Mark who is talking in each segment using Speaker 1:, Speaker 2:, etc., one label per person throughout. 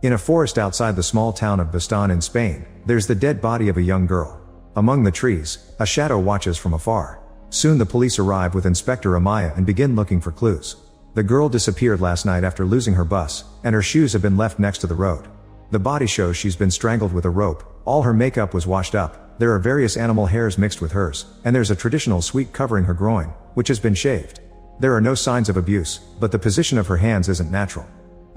Speaker 1: In a forest outside the small town of Bastan in Spain, there's the dead body of a young girl. Among the trees, a shadow watches from afar. Soon the police arrive with Inspector Amaya and begin looking for clues. The girl disappeared last night after losing her bus, and her shoes have been left next to the road. The body shows she's been strangled with a rope, all her makeup was washed up, there are various animal hairs mixed with hers, and there's a traditional sweep covering her groin, which has been shaved. There are no signs of abuse, but the position of her hands isn't natural.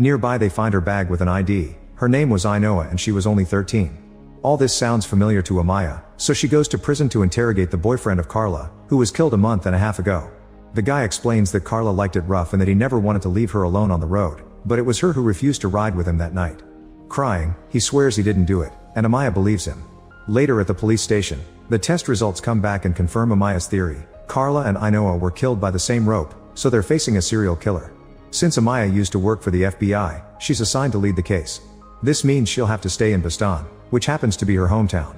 Speaker 1: Nearby they find her bag with an ID, her name was Ainoa and she was only 13. All this sounds familiar to Amaya, so she goes to prison to interrogate the boyfriend of Carla, who was killed a month and a half ago. The guy explains that Carla liked it rough and that he never wanted to leave her alone on the road, but it was her who refused to ride with him that night. Crying, he swears he didn't do it, and Amaya believes him. Later at the police station, the test results come back and confirm Amaya's theory. Carla and Ainoa were killed by the same rope, so they're facing a serial killer. Since Amaya used to work for the FBI, she's assigned to lead the case. This means she'll have to stay in Bastan, which happens to be her hometown.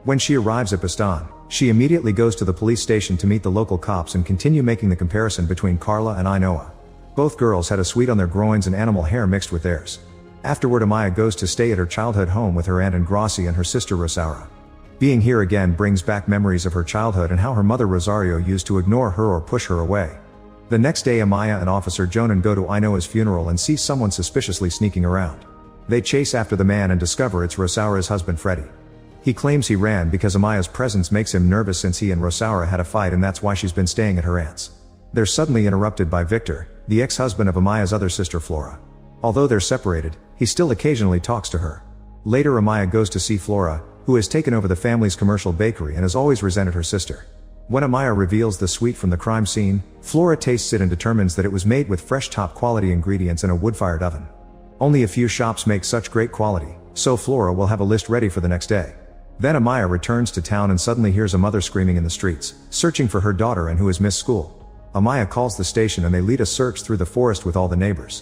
Speaker 1: When she arrives at Bastan, she immediately goes to the police station to meet the local cops and continue making the comparison between Carla and Ainoa. Both girls had a sweat on their groins and animal hair mixed with theirs. Afterward Amaya goes to stay at her childhood home with her aunt Engrossi and her sister Rosaura. Being here again brings back memories of her childhood and how her mother Rosario used to ignore her or push her away. The next day Amaya and Officer Jonan go to Ainoa's funeral and see someone suspiciously sneaking around. They chase after the man and discover it's Rosaura's husband Freddie. He claims he ran because Amaya's presence makes him nervous since he and Rosaura had a fight and that's why she's been staying at her aunt's. They're suddenly interrupted by Victor, the ex-husband of Amaya's other sister Flora. Although they're separated, he still occasionally talks to her. Later Amaya goes to see Flora, who has taken over the family's commercial bakery and has always resented her sister. When Amaya reveals the sweet from the crime scene, Flora tastes it and determines that it was made with fresh top-quality ingredients in a wood-fired oven. Only a few shops make such great quality, so Flora will have a list ready for the next day. Then Amaya returns to town and suddenly hears a mother screaming in the streets, searching for her daughter and who has missed school. Amaya calls the station and they lead a search through the forest with all the neighbors.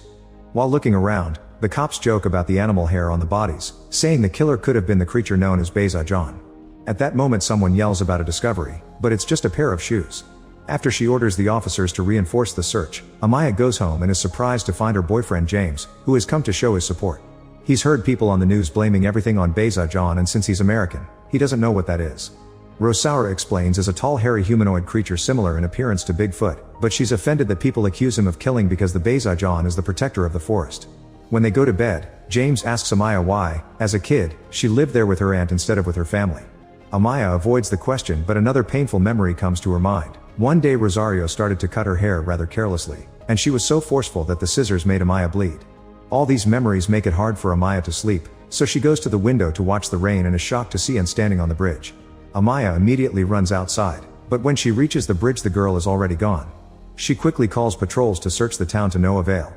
Speaker 1: While looking around, the cops joke about the animal hair on the bodies, saying the killer could have been the creature known as Beza John. At that moment someone yells about a discovery, but it's just a pair of shoes. After she orders the officers to reinforce the search, Amaya goes home and is surprised to find her boyfriend James, who has come to show his support. He's heard people on the news blaming everything on Beza John and since he's American, he doesn't know what that is. Rosaura explains is a tall hairy humanoid creature similar in appearance to Bigfoot, but she's offended that people accuse him of killing because the Beza John is the protector of the forest. When they go to bed, James asks Amaya why, as a kid, she lived there with her aunt instead of with her family. Amaya avoids the question but another painful memory comes to her mind. One day Rosario started to cut her hair rather carelessly, and she was so forceful that the scissors made Amaya bleed. All these memories make it hard for Amaya to sleep, so she goes to the window to watch the rain and is shocked to see Anne standing on the bridge. Amaya immediately runs outside, but when she reaches the bridge the girl is already gone. She quickly calls patrols to search the town to no avail.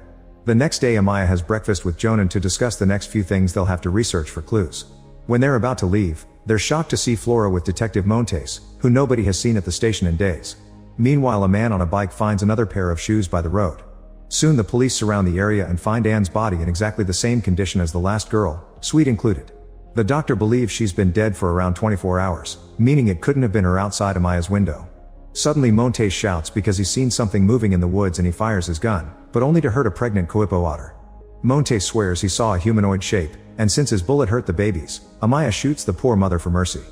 Speaker 1: The next day Amaya has breakfast with Jonan to discuss the next few things they'll have to research for clues. When they're about to leave, they're shocked to see Flora with Detective Montes, who nobody has seen at the station in days. Meanwhile a man on a bike finds another pair of shoes by the road. Soon the police surround the area and find Anne's body in exactly the same condition as the last girl, sweet included. The doctor believes she's been dead for around 24 hours, meaning it couldn't have been her outside Amaya's window. Suddenly Montes shouts because he's seen something moving in the woods and he fires his gun, but only to hurt a pregnant Coipo otter. Montes swears he saw a humanoid shape, and since his bullet hurt the babies, Amaya shoots the poor mother for mercy.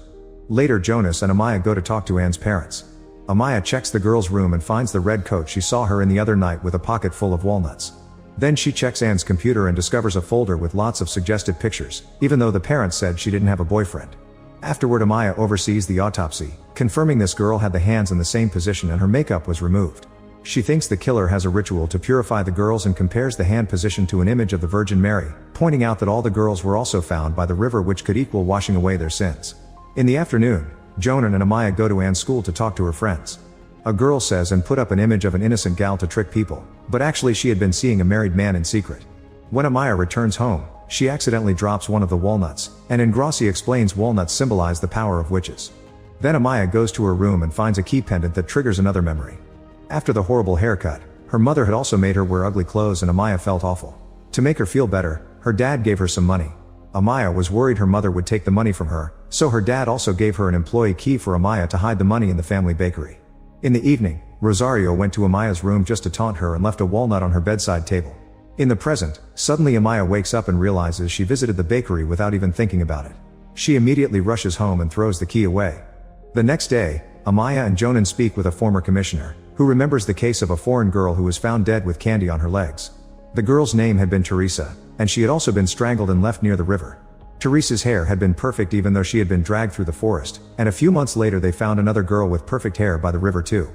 Speaker 1: Later Jonas and Amaya go to talk to Anne's parents. Amaya checks the girl's room and finds the red coat she saw her in the other night with a pocket full of walnuts. Then she checks Anne's computer and discovers a folder with lots of suggestive pictures, even though the parents said she didn't have a boyfriend. Afterward Amaya oversees the autopsy, confirming this girl had the hands in the same position and her makeup was removed. She thinks the killer has a ritual to purify the girls and compares the hand position to an image of the Virgin Mary, pointing out that all the girls were also found by the river which could equal washing away their sins. In the afternoon, Jonan and Amaya go to Anne's school to talk to her friends. A girl says and put up an image of an innocent gal to trick people, but actually she had been seeing a married man in secret. When Amaya returns home, she accidentally drops one of the walnuts, and Engrossi explains walnuts symbolize the power of witches. Then Amaya goes to her room and finds a key pendant that triggers another memory. After the horrible haircut, her mother had also made her wear ugly clothes and Amaya felt awful. To make her feel better, her dad gave her some money. Amaya was worried her mother would take the money from her, so her dad also gave her an employee key for Amaya to hide the money in the family bakery. In the evening, Rosario went to Amaya's room just to taunt her and left a walnut on her bedside table. In the present, suddenly Amaya wakes up and realizes she visited the bakery without even thinking about it. She immediately rushes home and throws the key away. The next day, Amaya and Jonan speak with a former commissioner, who remembers the case of a foreign girl who was found dead with candy on her legs. The girl's name had been Teresa, and she had also been strangled and left near the river. Teresa's hair had been perfect even though she had been dragged through the forest, and a few months later they found another girl with perfect hair by the river too.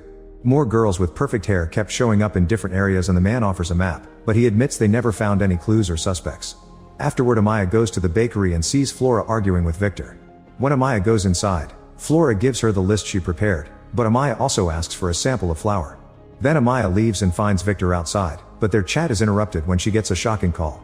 Speaker 1: More girls with perfect hair kept showing up in different areas and the man offers a map, but he admits they never found any clues or suspects. Afterward Amaya goes to the bakery and sees Flora arguing with Victor. When Amaya goes inside, Flora gives her the list she prepared, but Amaya also asks for a sample of flour. Then Amaya leaves and finds Victor outside, but their chat is interrupted when she gets a shocking call.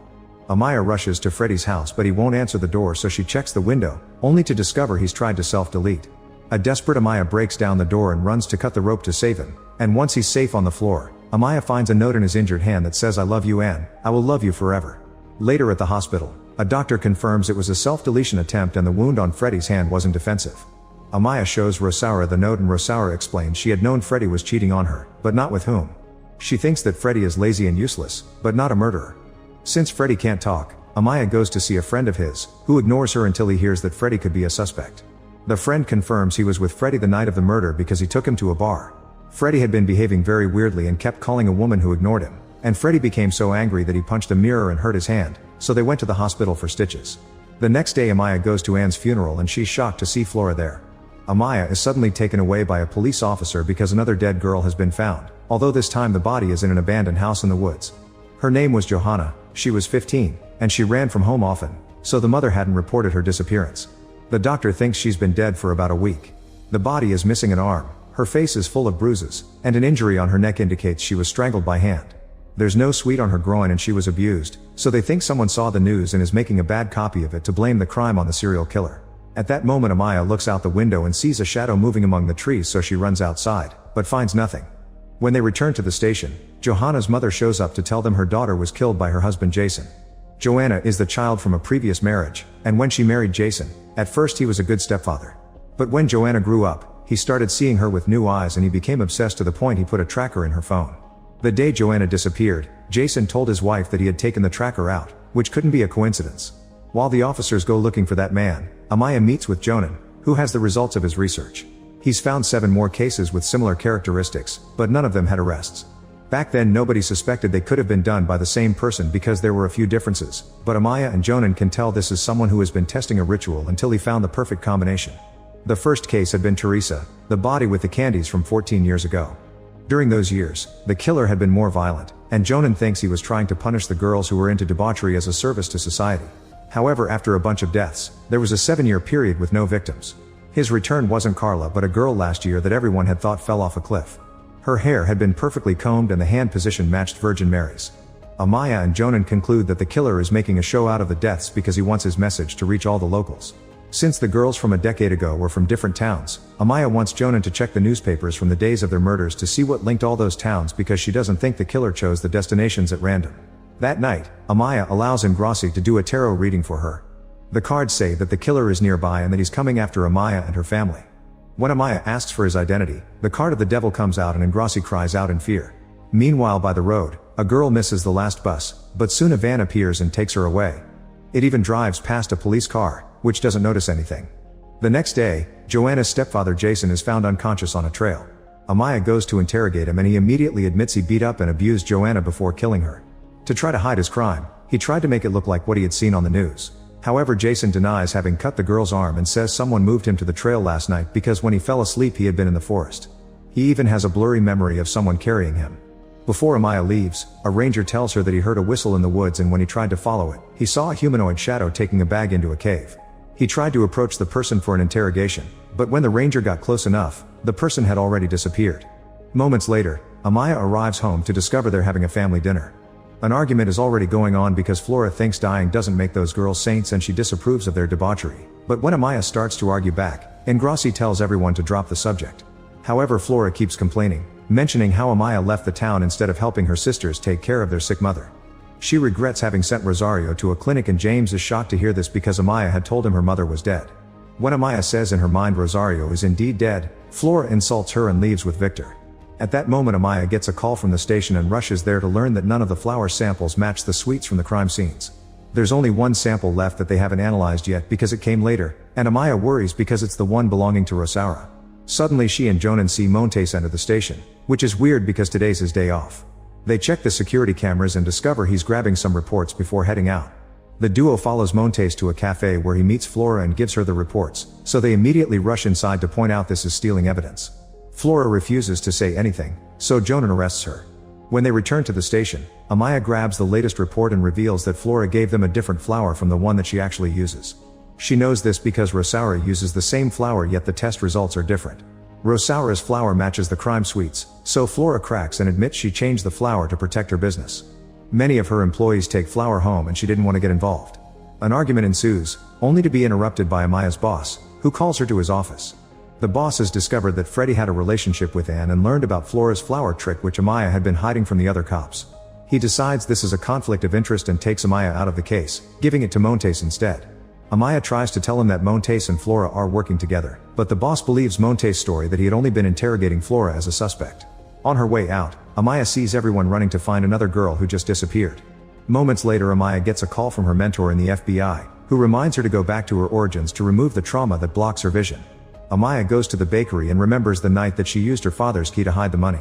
Speaker 1: Amaya rushes to Freddy's house but he won't answer the door, so she checks the window, only to discover he's tried to self-delete. A desperate Amaya breaks down the door and runs to cut the rope to save him, and once he's safe on the floor, Amaya finds a note in his injured hand that says, "I love you Anne, I will love you forever." Later at the hospital, a doctor confirms it was a self-deletion attempt and the wound on Freddy's hand wasn't defensive. Amaya shows Rosaura the note and Rosaura explains she had known Freddy was cheating on her, but not with whom. She thinks that Freddy is lazy and useless, but not a murderer. Since Freddy can't talk, Amaya goes to see a friend of his, who ignores her until he hears that Freddy could be a suspect. The friend confirms he was with Freddy the night of the murder because he took him to a bar. Freddy had been behaving very weirdly and kept calling a woman who ignored him, and Freddy became so angry that he punched a mirror and hurt his hand, so they went to the hospital for stitches. The next day Amaya goes to Anne's funeral and she's shocked to see Flora there. Amaya is suddenly taken away by a police officer because another dead girl has been found, although this time the body is in an abandoned house in the woods. Her name was Johanna, she was 15, and she ran from home often, so the mother hadn't reported her disappearance. The doctor thinks she's been dead for about a week. The body is missing an arm, her face is full of bruises, and an injury on her neck indicates she was strangled by hand. There's no sweat on her groin and she was abused, so they think someone saw the news and is making a bad copy of it to blame the crime on the serial killer. At that moment Amaya looks out the window and sees a shadow moving among the trees, so she runs outside, but finds nothing. When they return to the station, Johanna's mother shows up to tell them her daughter was killed by her husband Jason. Joanna is the child from a previous marriage, and when she married Jason, at first he was a good stepfather. But when Joanna grew up, he started seeing her with new eyes and he became obsessed to the point he put a tracker in her phone. The day Joanna disappeared, Jason told his wife that he had taken the tracker out, which couldn't be a coincidence. While the officers go looking for that man, Amaya meets with Jonan, who has the results of his research. He's found 7 more cases with similar characteristics, but none of them had arrests. Back then nobody suspected they could have been done by the same person because there were a few differences, but Amaya and Jonan can tell this is someone who has been testing a ritual until he found the perfect combination. The first case had been Teresa, the body with the candies from 14 years ago. During those years, the killer had been more violent, and Jonan thinks he was trying to punish the girls who were into debauchery as a service to society. However, after a bunch of deaths, there was a 7-year period with no victims. His return wasn't Carla but a girl last year that everyone had thought fell off a cliff. Her hair had been perfectly combed and the hand position matched Virgin Mary's. Amaya and Jonan conclude that the killer is making a show out of the deaths because he wants his message to reach all the locals. Since the girls from a decade ago were from different towns, Amaya wants Jonan to check the newspapers from the days of their murders to see what linked all those towns because she doesn't think the killer chose the destinations at random. That night, Amaya allows Ingrassi to do a tarot reading for her. The cards say that the killer is nearby and that he's coming after Amaya and her family. When Amaya asks for his identity, the card of the devil comes out and Ingrassi cries out in fear. Meanwhile by the road, a girl misses the last bus, but soon a van appears and takes her away. It even drives past a police car, which doesn't notice anything. The next day, Joanna's stepfather Jason is found unconscious on a trail. Amaya goes to interrogate him and he immediately admits he beat up and abused Joanna before killing her. To try to hide his crime, he tried to make it look like what he had seen on the news. However, Jason denies having cut the girl's arm and says someone moved him to the trail last night because when he fell asleep he had been in the forest. He even has a blurry memory of someone carrying him. Before Amaya leaves, a ranger tells her that he heard a whistle in the woods and when he tried to follow it, he saw a humanoid shadow taking a bag into a cave. He tried to approach the person for an interrogation, but when the ranger got close enough, the person had already disappeared. Moments later, Amaya arrives home to discover they're having a family dinner. An argument is already going on because Flora thinks dying doesn't make those girls saints and she disapproves of their debauchery. But when Amaya starts to argue back, Ingrassi tells everyone to drop the subject. However, Flora keeps complaining, mentioning how Amaya left the town instead of helping her sisters take care of their sick mother. She regrets having sent Rosario to a clinic and James is shocked to hear this because Amaya had told him her mother was dead. When Amaya says in her mind Rosario is indeed dead, Flora insults her and leaves with Victor. At that moment Amaya gets a call from the station and rushes there to learn that none of the flower samples match the sweets from the crime scenes. There's only one sample left that they haven't analyzed yet because it came later, and Amaya worries because it's the one belonging to Rosaura. Suddenly she and Jonan see Montes enter the station, which is weird because today's his day off. They check the security cameras and discover he's grabbing some reports before heading out. The duo follows Montes to a cafe where he meets Flora and gives her the reports, so they immediately rush inside to point out this is stealing evidence. Flora refuses to say anything, so Jonan arrests her. When they return to the station, Amaya grabs the latest report and reveals that Flora gave them a different flower from the one that she actually uses. She knows this because Rosaura uses the same flower, yet the test results are different. Rosaura's flower matches the crime sweets, so Flora cracks and admits she changed the flower to protect her business. Many of her employees take flour home and she didn't want to get involved. An argument ensues, only to be interrupted by Amaya's boss, who calls her to his office. The boss has discovered that Freddie had a relationship with Anne and learned about Flora's flower trick which Amaya had been hiding from the other cops. He decides this is a conflict of interest and takes Amaya out of the case, giving it to Montes instead. Amaya tries to tell him that Montes and Flora are working together, but the boss believes Montes' story that he had only been interrogating Flora as a suspect. On her way out, Amaya sees everyone running to find another girl who just disappeared. Moments later Amaya gets a call from her mentor in the FBI, who reminds her to go back to her origins to remove the trauma that blocks her vision. Amaya goes to the bakery and remembers the night that she used her father's key to hide the money.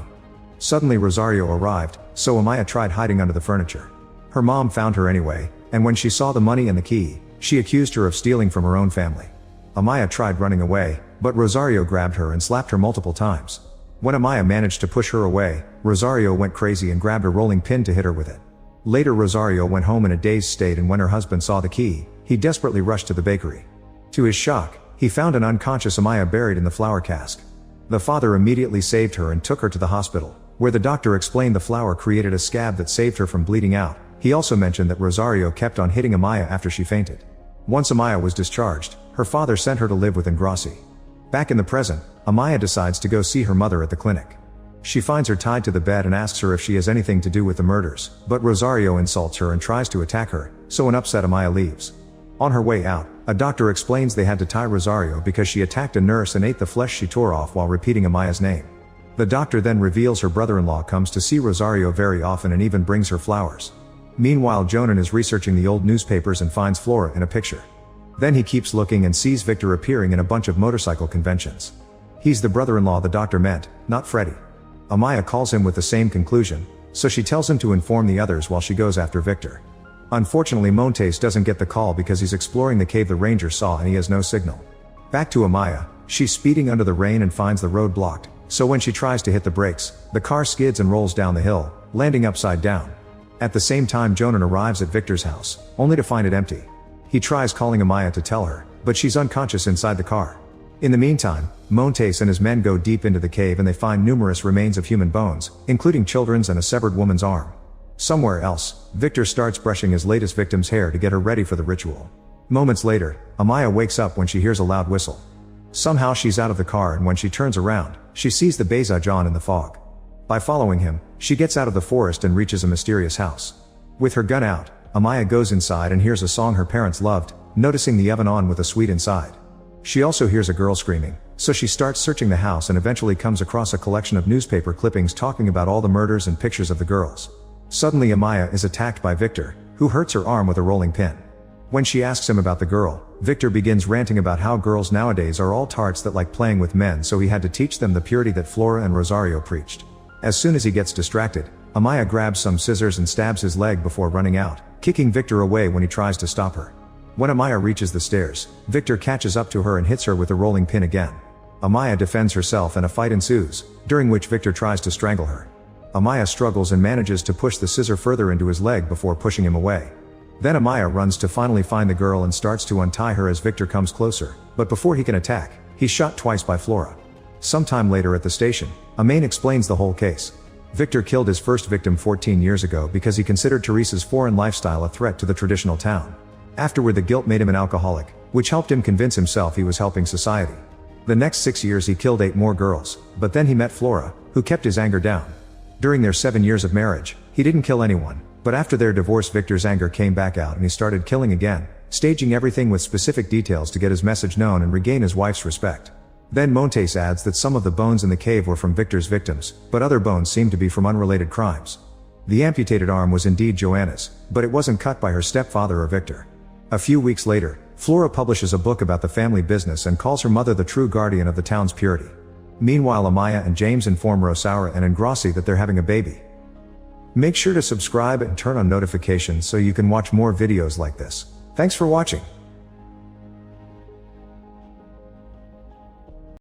Speaker 1: Suddenly Rosario arrived, so Amaya tried hiding under the furniture. Her mom found her anyway, and when she saw the money and the key, she accused her of stealing from her own family. Amaya tried running away, but Rosario grabbed her and slapped her multiple times. When Amaya managed to push her away, Rosario went crazy and grabbed a rolling pin to hit her with it. Later Rosario went home in a dazed state, and when her husband saw the key, he desperately rushed to the bakery. To his shock, he found an unconscious Amaya buried in the flour cask. The father immediately saved her and took her to the hospital, where the doctor explained the flour created a scab that saved her from bleeding out. He also mentioned that Rosario kept on hitting Amaya after she fainted. Once Amaya was discharged, her father sent her to live with Engrossi. Back in the present, Amaya decides to go see her mother at the clinic. She finds her tied to the bed and asks her if she has anything to do with the murders, but Rosario insults her and tries to attack her, so an upset Amaya leaves. On her way out, a doctor explains they had to tie Rosario because she attacked a nurse and ate the flesh she tore off while repeating Amaya's name. The doctor then reveals her brother-in-law comes to see Rosario very often and even brings her flowers. Meanwhile Jonan is researching the old newspapers and finds Flora in a picture. Then he keeps looking and sees Victor appearing in a bunch of motorcycle conventions. He's the brother-in-law the doctor meant, not Freddie. Amaya calls him with the same conclusion, so she tells him to inform the others while she goes after Victor. Unfortunately Montes doesn't get the call because he's exploring the cave the ranger saw and he has no signal. Back to Amaya, she's speeding under the rain and finds the road blocked, so when she tries to hit the brakes, the car skids and rolls down the hill, landing upside down. At the same time Jonan arrives at Victor's house, only to find it empty. He tries calling Amaya to tell her, but she's unconscious inside the car. In the meantime, Montes and his men go deep into the cave and they find numerous remains of human bones, including children's and a severed woman's arm. Somewhere else, Victor starts brushing his latest victim's hair to get her ready for the ritual. Moments later, Amaya wakes up when she hears a loud whistle. Somehow she's out of the car, and when she turns around, she sees the Beza John in the fog. By following him, she gets out of the forest and reaches a mysterious house. With her gun out, Amaya goes inside and hears a song her parents loved, noticing the oven on with a sweet inside. She also hears a girl screaming, so she starts searching the house and eventually comes across a collection of newspaper clippings talking about all the murders and pictures of the girls. Suddenly Amaya is attacked by Victor, who hurts her arm with a rolling pin. When she asks him about the girl, Victor begins ranting about how girls nowadays are all tarts that like playing with men, so he had to teach them the purity that Flora and Rosario preached. As soon as he gets distracted, Amaya grabs some scissors and stabs his leg before running out, kicking Victor away when he tries to stop her. When Amaya reaches the stairs, Victor catches up to her and hits her with a rolling pin again. Amaya defends herself and a fight ensues, during which Victor tries to strangle her. Amaya struggles and manages to push the scissor further into his leg before pushing him away. Then Amaya runs to finally find the girl and starts to untie her as Victor comes closer, but before he can attack, he's shot twice by Flora. Sometime later at the station, Amain explains the whole case. Victor killed his first victim 14 years ago because he considered Teresa's foreign lifestyle a threat to the traditional town. Afterward the guilt made him an alcoholic, which helped him convince himself he was helping society. The next 6 years he killed 8 more girls, but then he met Flora, who kept his anger down. During their 7 years of marriage, he didn't kill anyone, but after their divorce Victor's anger came back out and he started killing again, staging everything with specific details to get his message known and regain his wife's respect. Then Montes adds that some of the bones in the cave were from Victor's victims, but other bones seem to be from unrelated crimes. The amputated arm was indeed Joanna's, but it wasn't cut by her stepfather or Victor. A few weeks later, Flora publishes a book about the family business and calls her mother the true guardian of the town's purity. Meanwhile, Amaya and James inform Rosaura and Ingrassi that they're having a baby. Make sure to subscribe and turn on notifications so you can watch more videos like this. Thanks for watching.